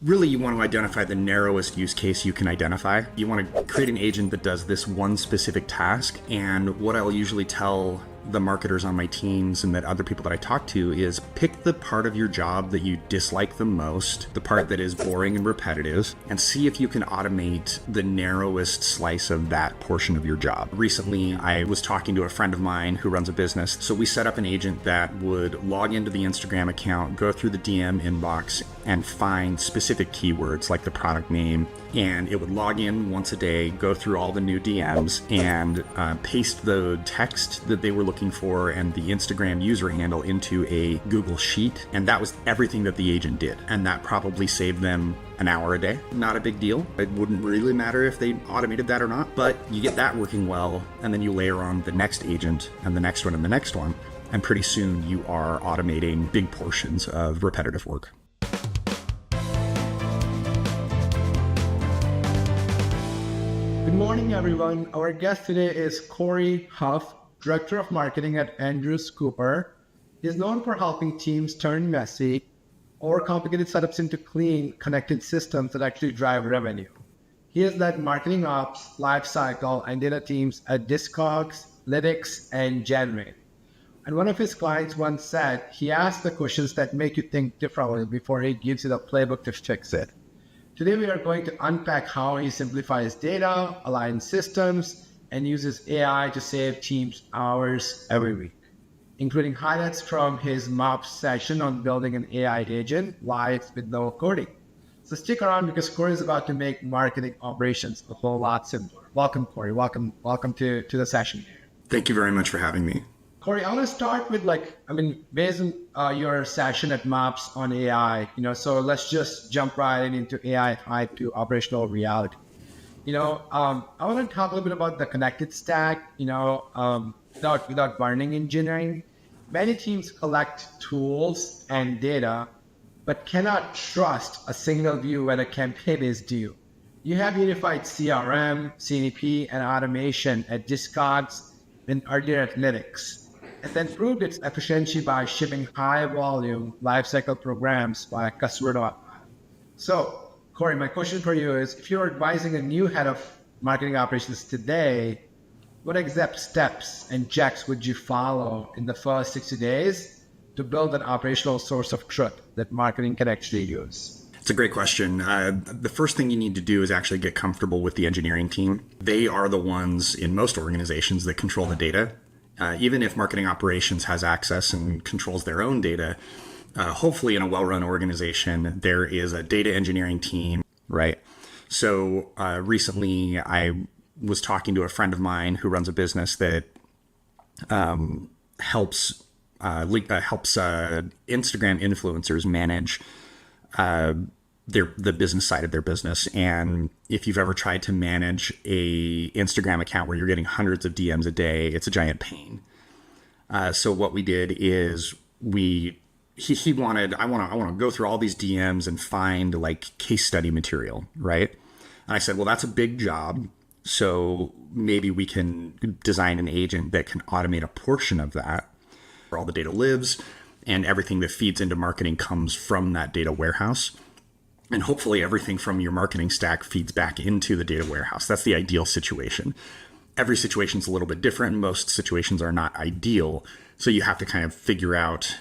Really, you want to identify the narrowest use case you can identify. You want to create an agent that does this one specific task. And what I'll usually tell the marketers on my teams and that other people that I talk to is pick the part of your job that you dislike the most, the part that is boring and repetitive, and see if you can automate the narrowest slice of that portion of your job. Recently, I was talking to a friend of mine who runs a business. So we set up an agent that would log into the Instagram account, go through the DM inbox, and find specific keywords like the product name. And it would log in once a day, go through all the new DMs, and paste the text that they were looking for and the Instagram user handle into a Google Sheet. And that was everything that the agent did. And that probably saved them an hour a day. Not a big deal. It wouldn't really matter if they automated that or not, but you get that working well, and then you layer on the next agent and the next one and the next one. And pretty soon you are automating big portions of repetitive work. Good morning, everyone. Our guest today is Cory Huff, Director of Marketing at Andrews Cooper. He is known for helping teams turn messy or complicated setups into clean, connected systems that actually drive revenue. He has led marketing ops, lifecycle, and data teams at Discogs, Lytics, and Generain. And one of his clients once said he asks the questions that make you think differently before he gives you the playbook to fix it. Today, we are going to unpack how he simplifies data, aligns systems, and uses AI to save teams hours every week, including highlights from his MOPS session on building an AI agent live with no coding. So stick around because Cory is about to make marketing operations a whole lot simpler. Welcome, Cory. Welcome to the session. Thank you very much for having me. Cory, I want to start with based on your session at MOPS on AI, so let's just jump right into AI hype to operational reality. I want to talk a little bit about the connected stack, without burning engineering. Many teams collect tools and data, but cannot trust a single view when a campaign is due. You have unified CRM, CDP, and automation at Discogs and earlier at Lytics, and then proved its efficiency by shipping high-volume lifecycle programs via customer.com. So, Cory, my question for you is, if you're advising a new head of marketing operations today, what exact steps and checks would you follow in the first 60 days to build an operational source of truth that marketing can actually use? It's a great question. The first thing you need to do is actually get comfortable with the engineering team. They are the ones in most organizations that control the data. Even if marketing operations has access and controls their own data, hopefully in a well-run organization, there is a data engineering team, right? So recently I was talking to a friend of mine who runs a business that helps Instagram influencers manage the business side of their business. And if you've ever tried to manage a Instagram account where you're getting hundreds of DMs a day, it's a giant pain. So what we did is I want to go through all these DMs and find like case study material, right? And I said, well, that's a big job. So maybe we can design an agent that can automate a portion of that where all the data lives and everything that feeds into marketing comes from that data warehouse. And hopefully everything from your marketing stack feeds back into the data warehouse. That's the ideal situation. Every situation is a little bit different. Most situations are not ideal. So you have to kind of figure out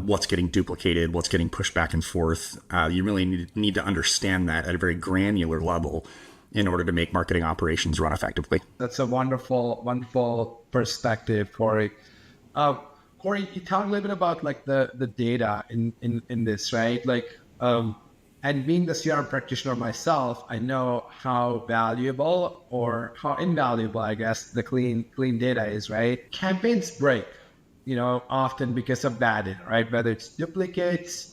what's getting duplicated, what's getting pushed back and forth. You really need to understand that at a very granular level in order to make marketing operations run effectively. That's a wonderful perspective, Cory. Cory, you talk a little bit about like the data in this, right? And being the CRM practitioner myself, I know how valuable or how invaluable, I guess, the clean data is, right? Campaigns break, often because of bad data, right? Whether it's duplicates,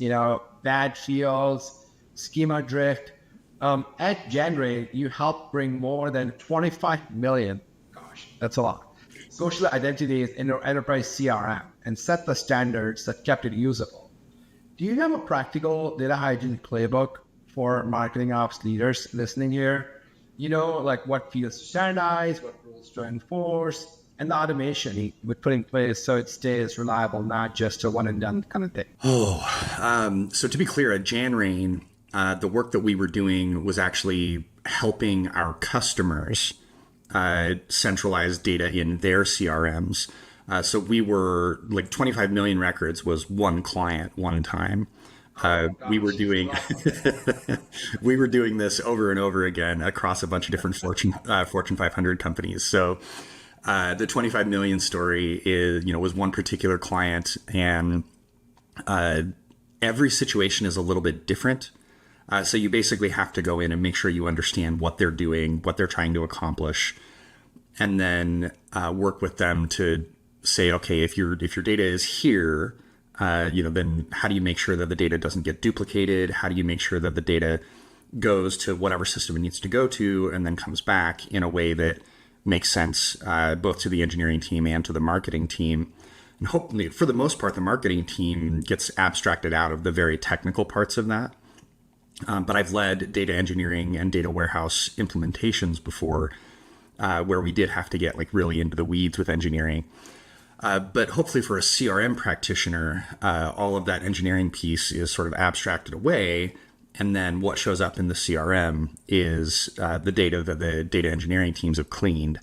bad fields, schema drift. At Generain, you help bring more than 25 million, gosh, that's a lot, social identities in your enterprise CRM and set the standards that kept it usable. Do you have a practical data hygiene playbook for marketing ops leaders listening here? Like what fields to standardize, what rules to enforce, and the automation we put in place so it stays reliable, not just a one and done kind of thing. So to be clear, at Generain, the work that we were doing was actually helping our customers centralize data in their CRMs. So we were like 25 million records was one client, one time. We were doing we were doing this over and over again across a bunch of different Fortune 500 companies. So the 25 million story was one particular client, and every situation is a little bit different. So you basically have to go in and make sure you understand what they're doing, what they're trying to accomplish, and then work with them to say, okay, if your data is here, then how do you make sure that the data doesn't get duplicated? How do you make sure that the data goes to whatever system it needs to go to and then comes back in a way that makes sense both to the engineering team and to the marketing team? And hopefully, for the most part, the marketing team gets abstracted out of the very technical parts of that. But I've led data engineering and data warehouse implementations before, where we did have to get like really into the weeds with engineering. But hopefully for a CRM practitioner, all of that engineering piece is sort of abstracted away. And then what shows up in the CRM is the data that the data engineering teams have cleaned.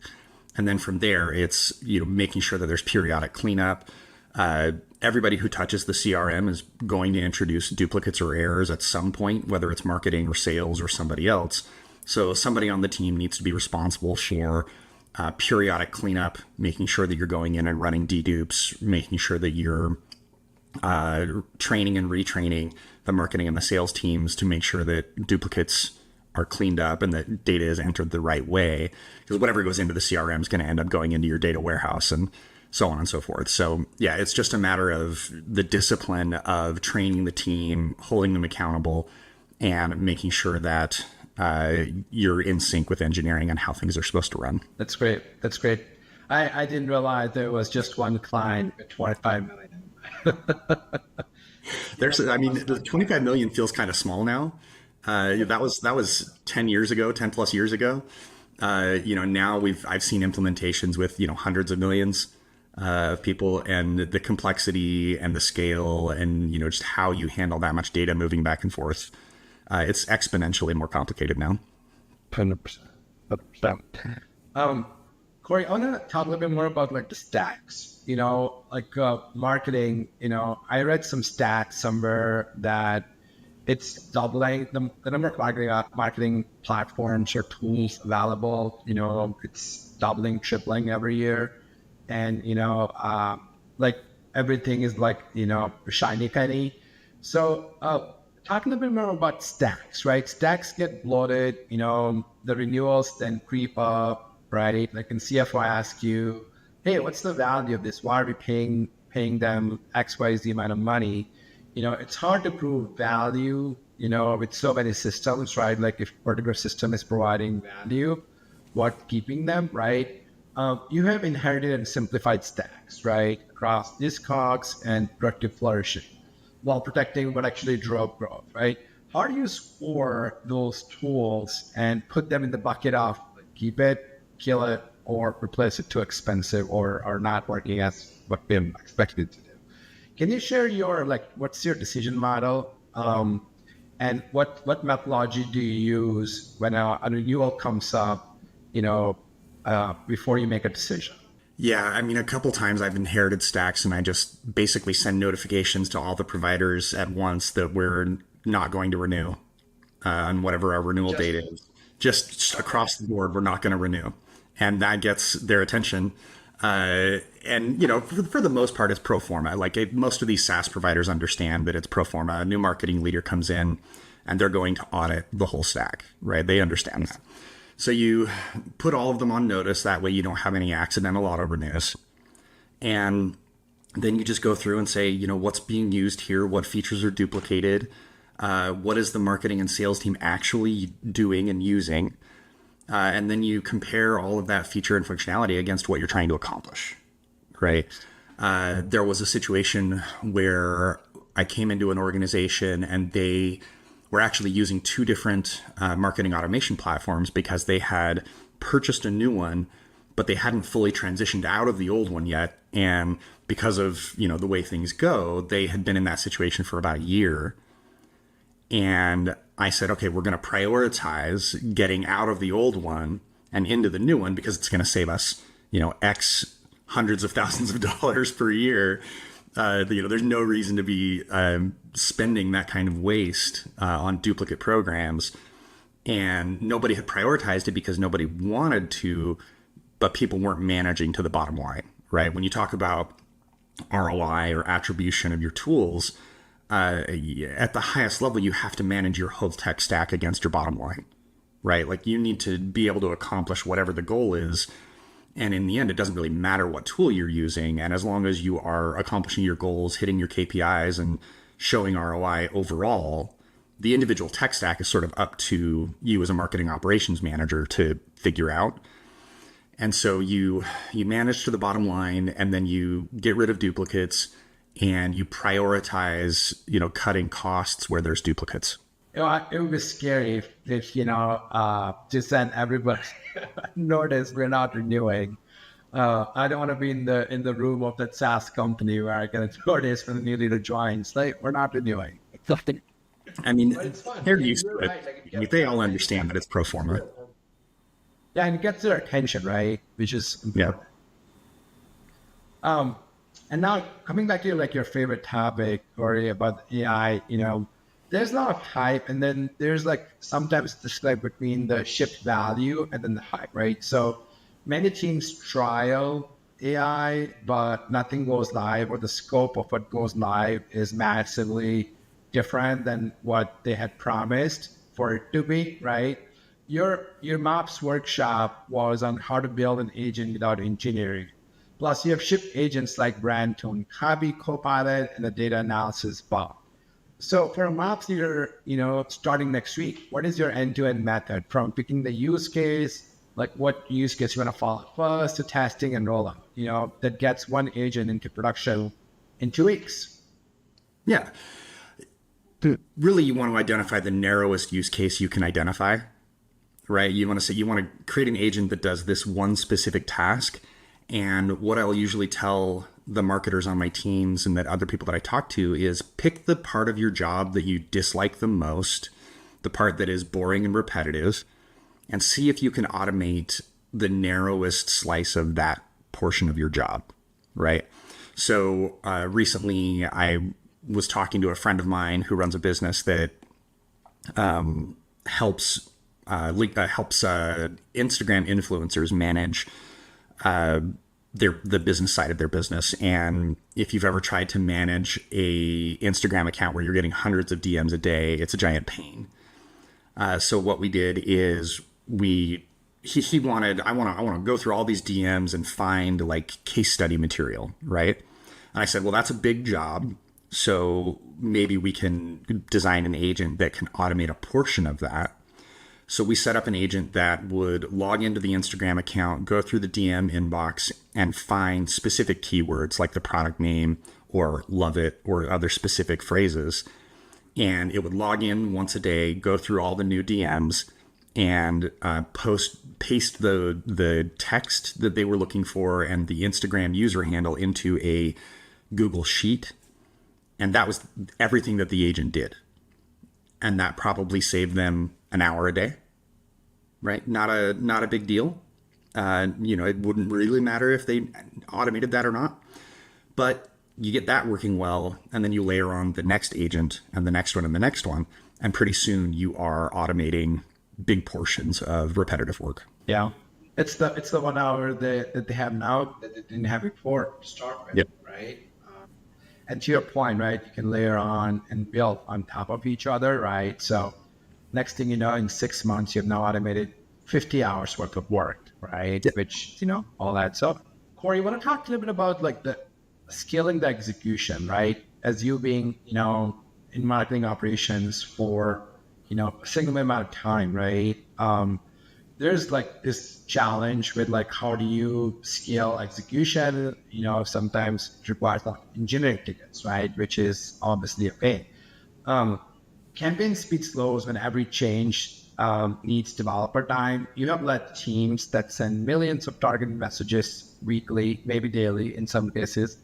And then from there, it's making sure that there's periodic cleanup. Everybody who touches the CRM is going to introduce duplicates or errors at some point, whether it's marketing or sales or somebody else. So somebody on the team needs to be responsible for periodic cleanup, making sure that you're going in and running dedupes, making sure that you're training and retraining the marketing and the sales teams to make sure that duplicates are cleaned up and that data is entered the right way. Because whatever goes into the CRM is going to end up going into your data warehouse and so on and so forth. So yeah, it's just a matter of the discipline of training the team, holding them accountable, and making sure that you're in sync with engineering and how things are supposed to run. That's great. That's great. I didn't realize there was just one client with 25 million. The 25 million feels kind of small now. That was 10 years ago, 10 plus years ago. Now I've seen implementations with, hundreds of millions of people, and the complexity and the scale and, just how you handle that much data moving back and forth. It's exponentially more complicated now. 100%. Cory, I want to talk a little bit more about like the stacks, marketing. I read some stats somewhere that it's doubling the number of marketing platforms or tools available. It's doubling, tripling every year. And, everything is like, shiny penny. So, talk a little bit more about stacks, right? Stacks get bloated, the renewals then creep up, right? Like in CFO ask you, hey, what's the value of this? Why are we paying them X, Y, Z amount of money? It's hard to prove value, with so many systems, right? Like if a particular system is providing value, what keeping them, right? You have inherited and simplified stacks, right? Across discogs and productive flourishing, while protecting what actually drove growth, right? How do you score those tools and put them in the bucket of keep it, kill it, or replace it too expensive or not working as what BIM expected to do? Can you share what's your decision model? And what methodology do you use when a renewal comes up, before you make a decision? Yeah, a couple times I've inherited stacks and I just basically send notifications to all the providers at once that we're not going to renew on whatever our renewal date is. Just across the board, we're not going to renew. And that gets their attention. For the most part, it's pro forma. Most of these SaaS providers understand that it's pro forma. A new marketing leader comes in and they're going to audit the whole stack, right? They understand that. So you put all of them on notice. That way you don't have any accidental auto renews. And then you just go through and say, what's being used here? What features are duplicated? What is the marketing and sales team actually doing and using? And then you compare all of that feature and functionality against what you're trying to accomplish, right? There was a situation where I came into an organization and they were actually using two different marketing automation platforms because they had purchased a new one, but they hadn't fully transitioned out of the old one yet. And because of, the way things go, they had been in that situation for about a year. And I said, okay, we're going to prioritize getting out of the old one and into the new one because it's going to save us, X hundreds of thousands of dollars per year. There's no reason to be spending that kind of waste on duplicate programs. And nobody had prioritized it because nobody wanted to, but people weren't managing to the bottom line, right? When you talk about ROI or attribution of your tools, at the highest level, you have to manage your whole tech stack against your bottom line, right? Like you need to be able to accomplish whatever the goal is. And in the end, it doesn't really matter what tool you're using. And as long as you are accomplishing your goals, hitting your KPIs and showing ROI overall, the individual tech stack is sort of up to you as a marketing operations manager to figure out. And so you manage to the bottom line, and then you get rid of duplicates and you prioritize, cutting costs where there's duplicates. It would be scary if just then everybody notice we're not renewing. I don't want to be in the room of that SaaS company where I get a notice for the new leader joins. Like, we're not renewing. I mean, they're used to it. They all understand that it's pro forma. Yeah, and it gets their attention, right? Which is important. Yeah. And now coming back to your favorite topic, Cory, about AI, there's a lot of hype, and then there's sometimes disconnect between the shipped value and then the hype, right? So many teams trial AI, but nothing goes live, or the scope of what goes live is massively different than what they had promised for it to be, right? Your MOPS workshop was on how to build an agent without engineering. Plus, you have shipped agents like Brandtone, Copy, Copilot, and the data analysis bot. So for a MOPS leader, starting next week, what is your end-to-end method from picking the use case, like what use case you want to follow first, to testing and rollout, that gets one agent into production in 2 weeks? Yeah. Really, you want to identify the narrowest use case you can identify, right? You want to create an agent that does this one specific task. And what I'll usually tell the marketers on my teams and that other people that I talk to is pick the part of your job that you dislike the most, the part that is boring and repetitive, and see if you can automate the narrowest slice of that portion of your job, right? So recently I was talking to a friend of mine who runs a business that helps Instagram influencers manage the business side of their business. And if you've ever tried to manage a Instagram account where you're getting hundreds of DMs a day, it's a giant pain. So what we did is he wanted, I want to go through all these DMs and find case study material, right? And I said, well, that's a big job. So maybe we can design an agent that can automate a portion of that. So we set up an agent that would log into the Instagram account, go through the DM inbox, and find specific keywords like the product name or love it or other specific phrases. And it would log in once a day, go through all the new DMs, and paste the text that they were looking for and the Instagram user handle into a Google Sheet. And that was everything that the agent did. And that probably saved them an hour a day, right? Not a big deal. It wouldn't really matter if they automated that or not, but you get that working well, and then you layer on the next agent and the next one and the next one, and pretty soon you are automating big portions of repetitive work. Yeah, it's the 1 hour that they have now that they didn't have before to start with, yep. Right? And to your point, right, you can layer on and build on top of each other, right? So next thing you know, in 6 months, you've now automated 50 hours worth of work, right? Yep. Which, all adds up. Cory, you want to talk a little bit about the scaling the execution, right? As you being, in marketing operations for, a single amount of time, right? There's this challenge with how do you scale execution? Sometimes it requires engineering tickets, right? Which is obviously a pain. Campaign speed slows when every change needs developer time. You have led teams that send millions of targeted messages weekly, maybe daily in some cases.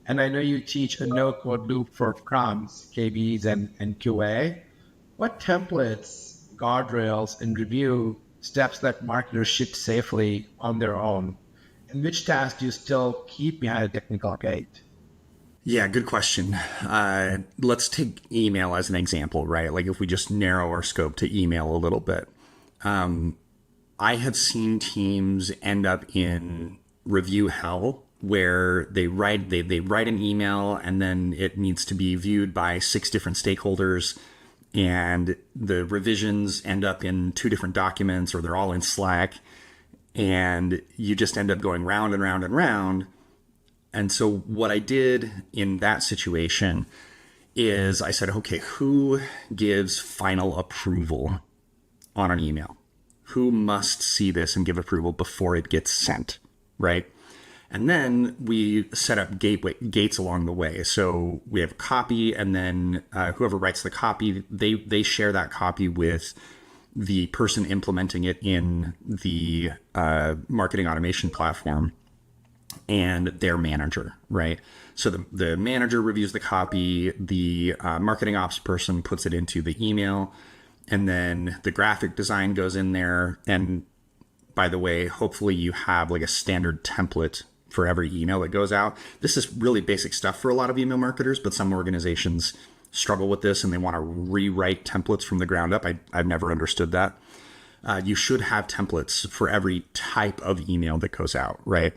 And I know you teach a no-code loop for crumbs, KBs, and QA. What templates, guardrails, and review steps that marketers ship safely on their own? And which tasks do you still keep behind a technical gate? Yeah, good question. Let's take email as an example, right? Like if we just narrow our scope to email a little bit. I have seen teams end up in review hell where they write an email and then it needs to be viewed by 6 different stakeholders, and the revisions end up in 2 different documents, or they're all in Slack, and you just end up going round and round and round. And so what I did in that situation is I said, okay, who gives final approval on an email? Who must see this and give approval before it gets sent, right? And then we set up gates along the way. So we have a copy, and then whoever writes the copy, they share that copy with the person implementing it in the marketing automation platform and their manager, right? So the manager reviews the copy, the marketing ops person puts it into the email, and then the graphic design goes in there. And by the way, hopefully you have like a standard template for every email that goes out. This is really basic stuff for a lot of email marketers, but some organizations struggle with this and they want to rewrite templates from the ground up. I've never understood that. You should have templates for every type of email that goes out, right?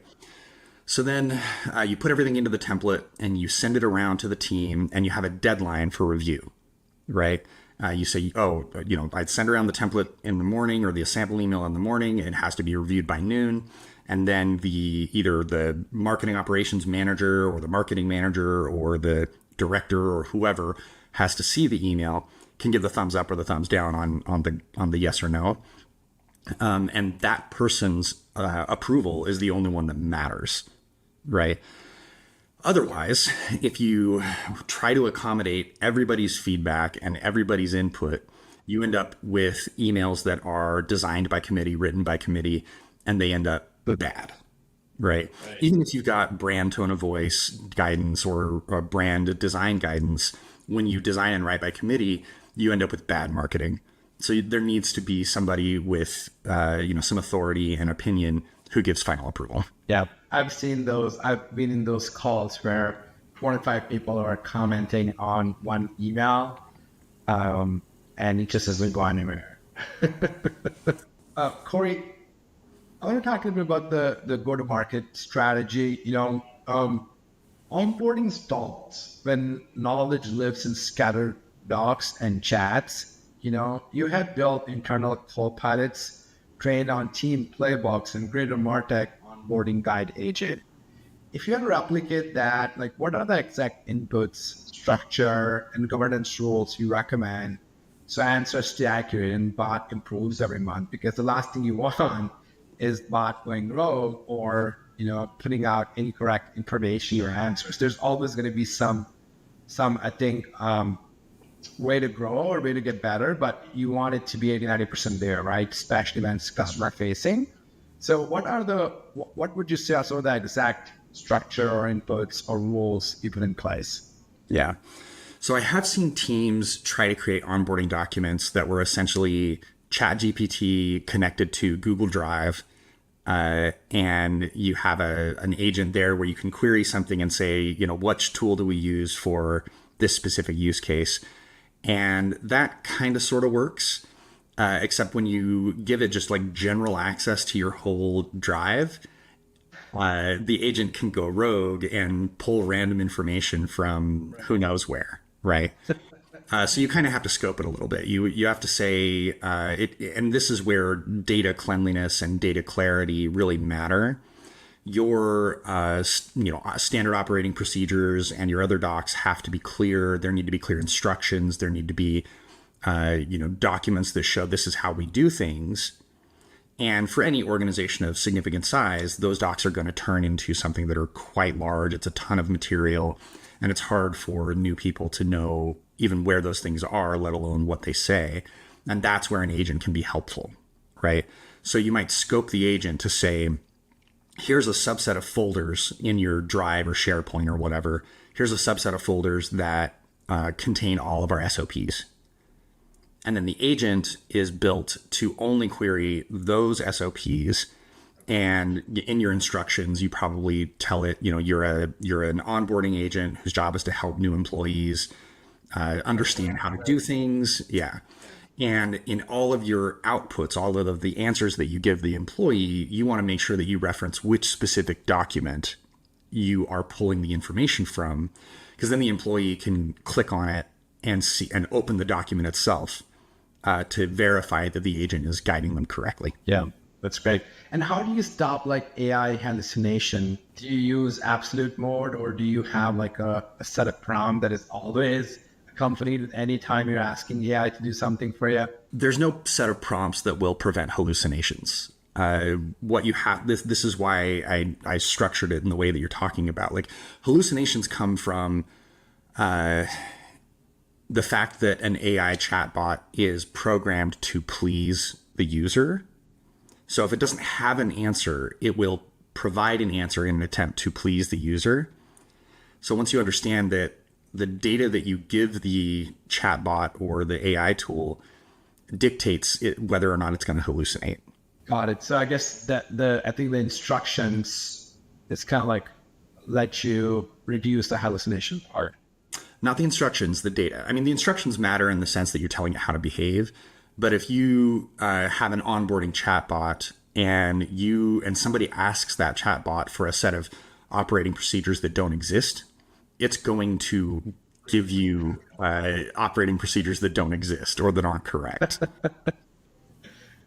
So then you put everything into the template and you send it around to the team, and you have a deadline for review, right? You say, I'd send around the template in the morning, or the sample email in the morning. It has to be reviewed by noon. And then either the marketing operations manager or the marketing manager or the director or whoever has to see the email, can give the thumbs up or the thumbs down on the yes or no. And that person's approval is the only one that matters, right? Otherwise, if you try to accommodate everybody's feedback and everybody's input, you end up with emails that are designed by committee, written by committee, and they end up bad, right? Even if you've got brand tone of voice guidance or brand design guidance, when you design and write by committee, you end up with bad marketing. So there needs to be somebody with, some authority and opinion who gives final approval. Yeah, I've seen those. I've been in those calls where 4 or 5 people are commenting on one email, and it just doesn't go anywhere. Cory, I want to talk a little bit about the go-to-market strategy. Onboarding stalls when knowledge lives in scattered docs and chats. You have built internal co-pilots trained on team playbooks and greater MarTech onboarding guide agent. If you had to replicate that, like what are the exact inputs, structure, and governance rules you recommend so answers stay accurate and bot improves every month? Because the last thing you want is bot going rogue or putting out incorrect information or answers. There's always going to be some I think way to grow or way to get better, but you want it to be 80-90% there, right? Especially when it's customer facing. So what would you say are some of the exact structure or inputs or rules you put in place? Yeah. So I have seen teams try to create onboarding documents that were essentially ChatGPT connected to Google Drive. And you have an agent there where you can query something and say, which tool do we use for this specific use case? And that kind of sort of works, except when you give it just like general access to your whole drive, the agent can go rogue and pull random information from who knows where, right? So you kind of have to scope it a little bit. You have to say, and this is where data cleanliness and data clarity really matter. Your standard operating procedures and your other docs have to be clear. There need to be clear instructions. There need to be documents that show this is how we do things. And for any organization of significant size, those docs are going to turn into something that are quite large. It's a ton of material, and it's hard for new people to know even where those things are, let alone what they say. And that's where an agent can be helpful, right? So you might scope the agent to say, here's a subset of folders in your Drive or SharePoint or whatever. Here's a subset of folders that contain all of our SOPs. And then the agent is built to only query those SOPs. And in your instructions, you probably tell it, you're an onboarding agent whose job is to help new employees understand how to do things. Yeah. And in all of your outputs, all of the answers that you give the employee, you want to make sure that you reference which specific document you are pulling the information from, because then the employee can click on it and see and open the document itself to verify that the agent is guiding them correctly. Yeah, that's great. And how do you stop like AI hallucination? Do you use absolute mode, or do you have like a set of prompt that is always accompanied at any time you're asking AI to do something for you? There's no set of prompts that will prevent hallucinations. What you have, this is why I structured it in the way that you're talking about. Like, hallucinations come from the fact that an AI chatbot is programmed to please the user. So if it doesn't have an answer, it will provide an answer in an attempt to please the user. So once you understand that the data that you give the chatbot or the AI tool dictates whether or not it's going to hallucinate. Got it. So I guess that I think the instructions is kind of like let you reduce the hallucination part. Not the instructions, the data. I mean, the instructions matter in the sense that you're telling it how to behave. But if you have an onboarding chatbot and somebody asks that chatbot for a set of operating procedures that don't exist, it's going to give you operating procedures that don't exist or that aren't correct.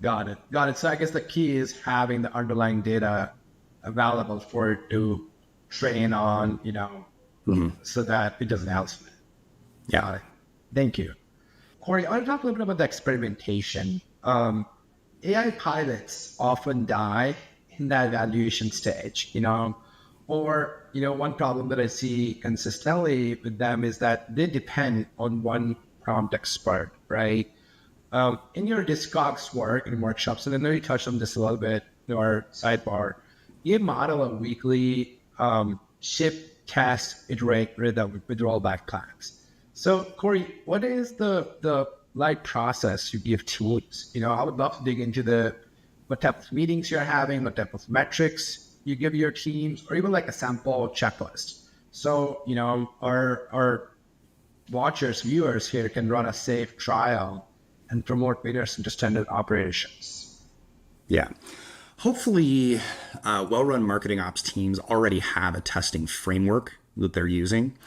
Got it. So I guess the key is having the underlying data available for it to train on, so that it doesn't hallucinate. Yeah. Got it. Thank you. Cory, I want to talk a little bit about the experimentation. AI pilots often die in that evaluation stage, or, one problem that I see consistently with them is that they depend on one prompt expert, right? In your Discogs work and workshops, and I know you touched on this a little bit in our sidebar, you model a weekly ship, test, iterate rhythm with rollback plans. So, Cory, what is the light process you give teams? I would love to dig into what type of meetings you're having, what type of metrics you give your teams, or even like a sample checklist. So, our watchers, viewers here can run a safe trial and promote winners into standard operations. Yeah. Hopefully, well-run marketing ops teams already have a testing framework that they're using.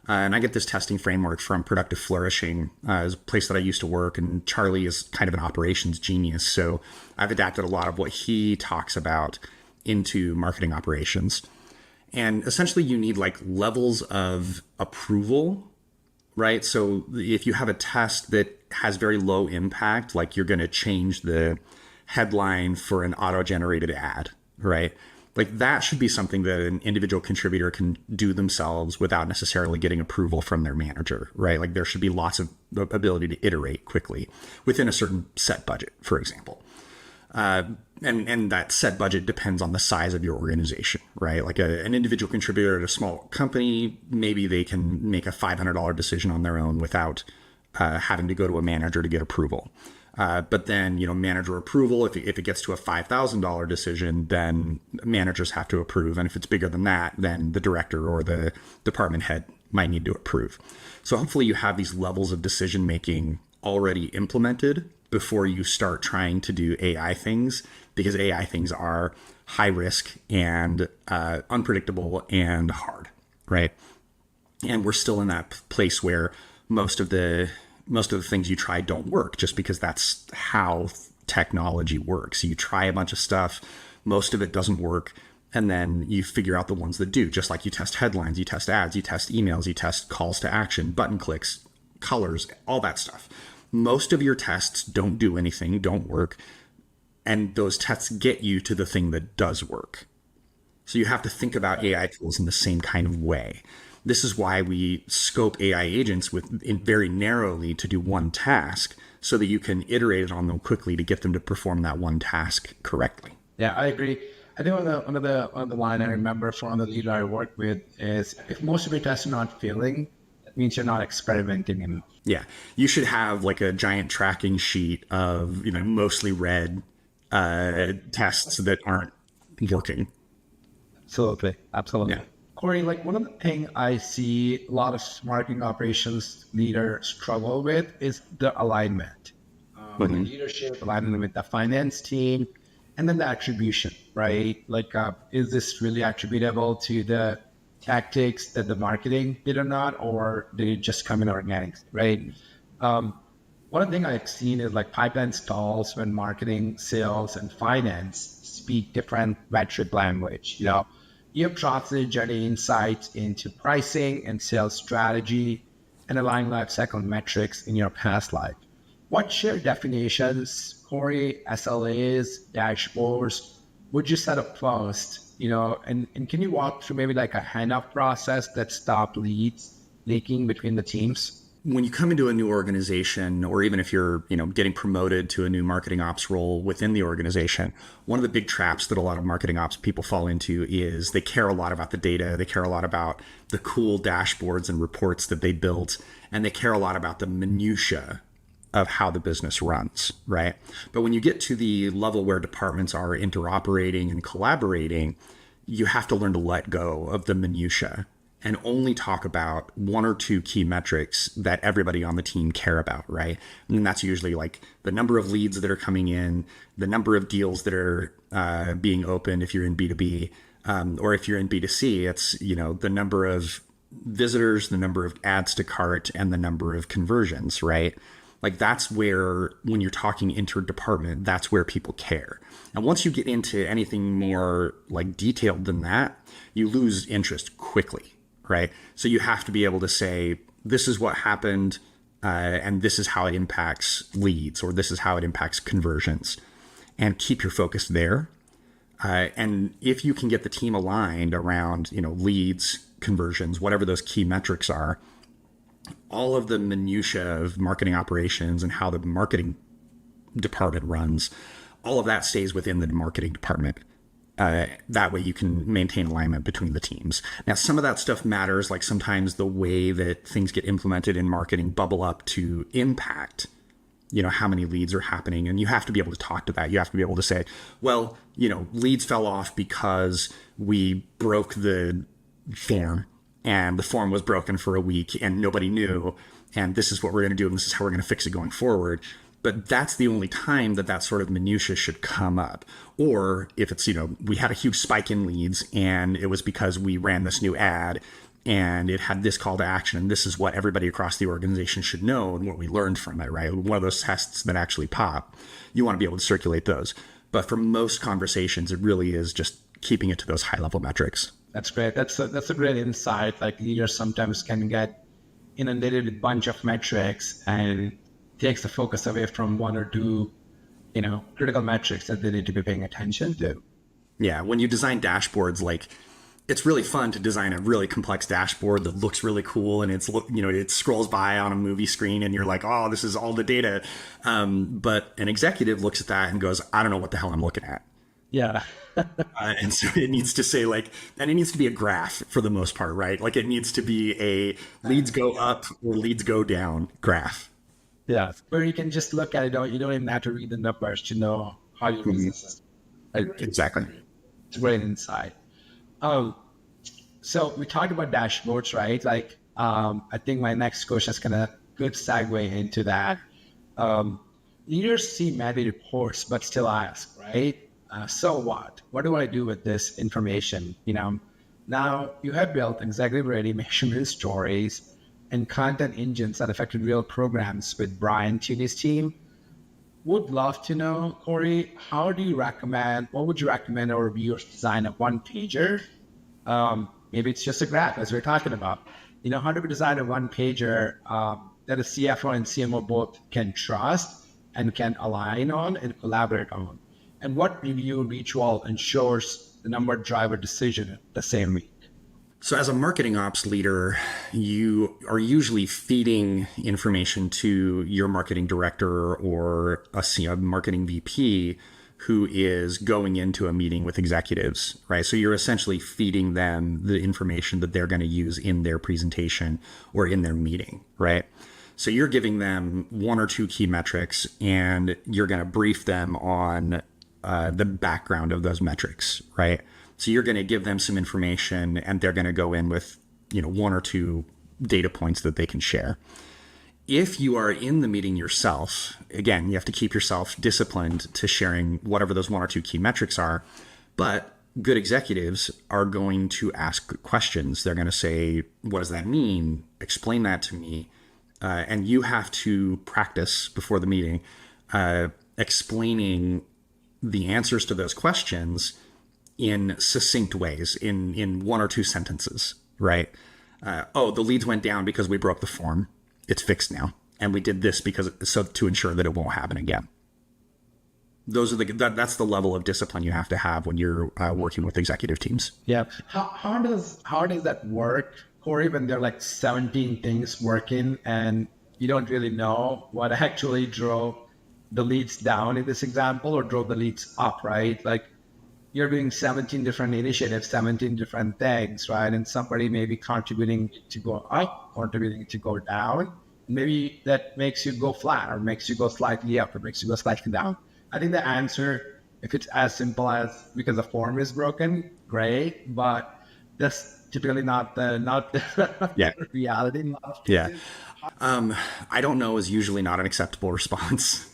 And I get this testing framework from Productive Flourishing, is a place that I used to work. And Charlie is kind of an operations genius. So I've adapted a lot of what he talks about into marketing operations. And essentially, you need like levels of approval, right? So if you have a test that has very low impact, like you're going to change the headline for an auto-generated ad, right? Like that should be something that an individual contributor can do themselves without necessarily getting approval from their manager, right? Like there should be lots of ability to iterate quickly within a certain set budget, for example. And that set budget depends on the size of your organization, right? Like an individual contributor at a small company, maybe they can make a $500 decision on their own without having to go to a manager to get approval. But then, manager approval, if it gets to a $5,000 decision, then managers have to approve. And if it's bigger than that, then the director or the department head might need to approve. So hopefully you have these levels of decision making already implemented before you start trying to do AI things, because AI things are high risk and unpredictable and hard, right? And we're still in that place where most of the things you try don't work, just because that's how technology works. You try a bunch of stuff, most of it doesn't work, and then you figure out the ones that do. Just like you test headlines, you test ads, you test emails, you test calls to action, button clicks, colors, all that stuff. Most of your tests don't do anything, don't work, and those tests get you to the thing that does work. So you have to think about AI tools in the same kind of way. This is why we scope AI agents very narrowly to do one task, so that you can iterate on them quickly to get them to perform that one task correctly. Yeah, I agree. I think one of the line I remember from the leader I worked with is, if most of your tests are not failing, means you're not experimenting enough. Yeah. You should have like a giant tracking sheet of, mostly red tests that aren't working. Absolutely. Yeah. Cory, like one of the things I see a lot of marketing operations leaders struggle with is the alignment. The leadership alignment with the finance team, and then the attribution, right? Like, is this really attributable to the tactics that the marketing did or not, or did it just come in organic, right? One thing I've seen is like pipeline stalls when marketing, sales, and finance speak different metric language. You have translated journey insights into pricing and sales strategy and aligning lifecycle metrics in your past life. What shared definitions, Cory, SLAs, dashboards would you set up first? And can you walk through maybe like a handoff process that stopped leads leaking between the teams? When you come into a new organization, or even if you're, getting promoted to a new marketing ops role within the organization, one of the big traps that a lot of marketing ops people fall into is they care a lot about the data. They care a lot about the cool dashboards and reports that they built, and they care a lot about the minutia of how the business runs, right? But when you get to the level where departments are interoperating and collaborating, you have to learn to let go of the minutia and only talk about one or two key metrics that everybody on the team care about, right? And that's usually like the number of leads that are coming in, the number of deals that are being opened if you're in B2B, or if you're in B2C, it's, the number of visitors, the number of adds to cart, and the number of conversions, right? Like that's where, when you're talking interdepartment, that's where people care. And once you get into anything more like detailed than that, you lose interest quickly, right? So you have to be able to say, this is what happened, and this is how it impacts leads, or this is how it impacts conversions, and keep your focus there. And if you can get the team aligned around, leads, conversions, whatever those key metrics are, all of the minutia of marketing operations and how the marketing department runs, all of that stays within the marketing department. That way you can maintain alignment between the teams. Now, some of that stuff matters, like sometimes the way that things get implemented in marketing bubble up to impact, how many leads are happening. And you have to be able to talk to that. You have to be able to say, well, leads fell off because we broke the form, and the form was broken for a week and nobody knew. And this is what we're going to do. And this is how we're going to fix it going forward. But that's the only time that sort of minutia should come up. Or if it's, we had a huge spike in leads and it was because we ran this new ad and it had this call to action. And this is what everybody across the organization should know and what we learned from it, right? One of those tests that actually pop, you want to be able to circulate those. But for most conversations, it really is just keeping it to those high level metrics. That's great. That's a great insight. Like leaders sometimes can get inundated with a bunch of metrics and takes the focus away from one or two, critical metrics that they need to be paying attention to. Yeah. When you design dashboards, like it's really fun to design a really complex dashboard that looks really cool. And it scrolls by on a movie screen and you're like, oh, this is all the data. But an executive looks at that and goes, I don't know what the hell I'm looking at. Yeah. And so it needs to say and it needs to be a graph for the most part, right? Like it needs to be a leads go up or leads go down graph. Yeah. Where you can just look at it. You don't even have to read the numbers to know how you use the system. Exactly. It's great insight. So we talked about dashboards, right? Like, I think my next question is kind of good segue into that. Leaders see many reports, but still ask, right? So what? What do I do with this information? Now you have built executive-ready measurement stories and content engines that affected real programs with Brian Tierney's team. Would love to know, Cory, what would you recommend our reviewers design a one-pager? Maybe it's just a graph, as we're talking about. How do we design a one-pager that a CFO and CMO both can trust and can align on and collaborate on? And what review ritual ensures the number driver decision the same week? So as a marketing ops leader, you are usually feeding information to your marketing director or a marketing VP who is going into a meeting with executives, right? So you're essentially feeding them the information that they're going to use in their presentation or in their meeting, right? So you're giving them one or two key metrics, and you're going to brief them on the background of those metrics, right? So you're going to give them some information, and they're going to go in with, one or two data points that they can share. If you are in the meeting yourself, again, you have to keep yourself disciplined to sharing whatever those one or two key metrics are. But good executives are going to ask questions. They're going to say, what does that mean? Explain that to me. And you have to practice before the meeting, explaining the answers to those questions in succinct ways, in one or two sentences, right? The leads went down because we broke the form. It's fixed now. And we did this to ensure that it won't happen again. That's the level of discipline you have to have when you're working with executive teams. Yeah. How does that work, Cory, when there are like 17 things working and you don't really know what actually drove the leads down in this example or drove the leads up, right? Like you're doing 17 different initiatives, 17 different things, right? And somebody may be contributing to go up, contributing to go down. Maybe that makes you go flat or makes you go slightly up or makes you go slightly down. I think the answer, if it's as simple as because the form is broken, great, but that's typically not the reality in a lot of cases. I don't know is usually not an acceptable response.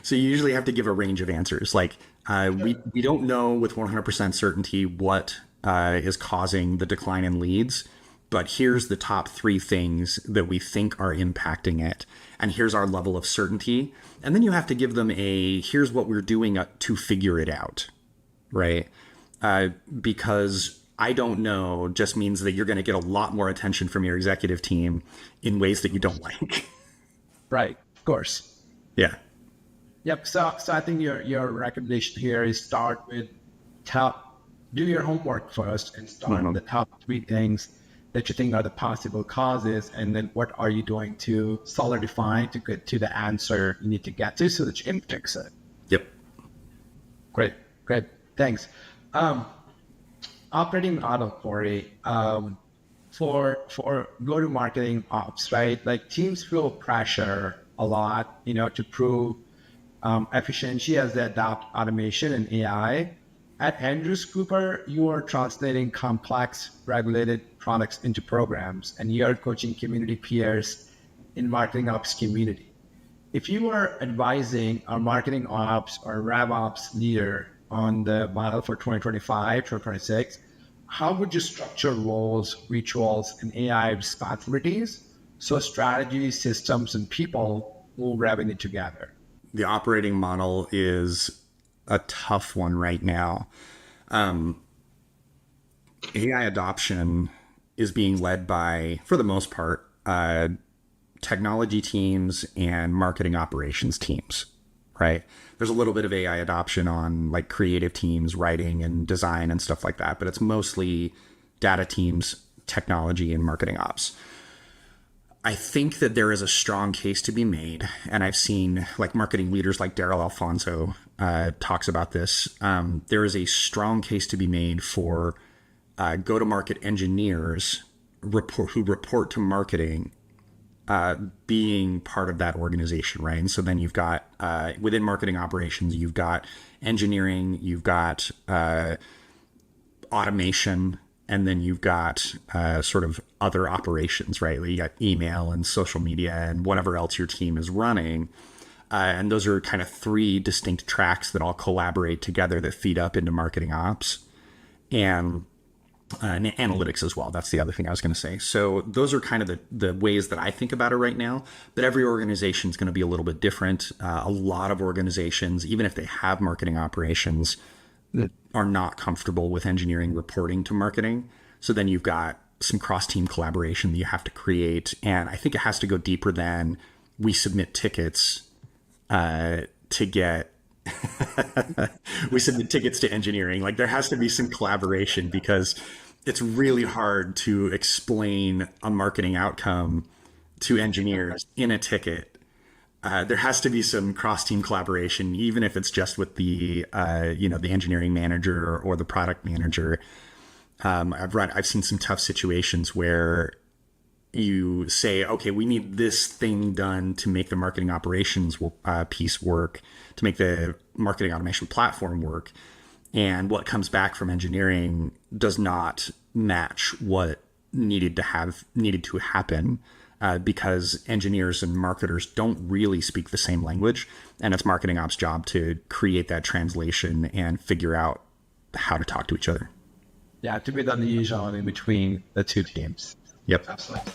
So you usually have to give a range of answers. Like we don't know with 100% certainty what is causing the decline in leads, but here's the top 3 things that we think are impacting it. And here's our level of certainty. And then you have to give them here's what we're doing to figure it out, right? Because I don't know just means that you're going to get a lot more attention from your executive team in ways that you don't like. Right. Of course. Yeah. Yep. So I think your recommendation here is start with do your homework first and start with the top 3 things that you think are the possible causes, and then what are you doing to solidify to get to the answer you need to get to so that you can fix it. Yep. Great. Thanks. Operating model, Cory, for go-to-marketing ops, right? Like teams feel pressure a lot, to prove efficiency as they adopt automation and AI. At Andrews Cooper, you are translating complex regulated products into programs, and you are coaching community peers in marketing ops community. If you are advising a marketing ops or RevOps leader on the model for 2025, 2026, how would you structure roles, rituals, and AI responsibilities so strategies, systems, and people move revenue together? The operating model is a tough one right now. AI adoption is being led by, for the most part, technology teams and marketing operations teams, right? There's a little bit of AI adoption on like creative teams, writing and design and stuff like that, but it's mostly data teams, technology, and marketing ops. I think that there is a strong case to be made, and I've seen like marketing leaders like Daryl Alfonso talks about this. There is a strong case to be made for go-to-market engineers who report to marketing being part of that organization, right? And so then you've got within marketing operations, you've got engineering, you've got automation, and then you've got sort of other operations, right? You got email and social media and whatever else your team is running. And those are kind of 3 distinct tracks that all collaborate together that feed up into marketing ops and analytics as well. That's the other thing I was going to say. So those are kind of the ways that I think about it right now. But every organization is going to be a little bit different. A lot of organizations, even if they have marketing operations, that are not comfortable with engineering reporting to marketing. So then you've got some cross-team collaboration that you have to create. And I think it has to go deeper than we submit tickets to get we submit tickets to engineering. Like there has to be some collaboration because it's really hard to explain a marketing outcome to engineers in a ticket there has to be some cross-team collaboration, even if it's just with the the engineering manager or the product manager. I've seen some tough situations where you say, okay, we need this thing done to make the marketing operations piece work, to make the marketing automation platform work. And what comes back from engineering does not match what needed to happen, because engineers and marketers don't really speak the same language. And it's marketing ops' job to create that translation and figure out how to talk to each other. Yeah, to be the liaison in between the two teams. Yep. Absolutely.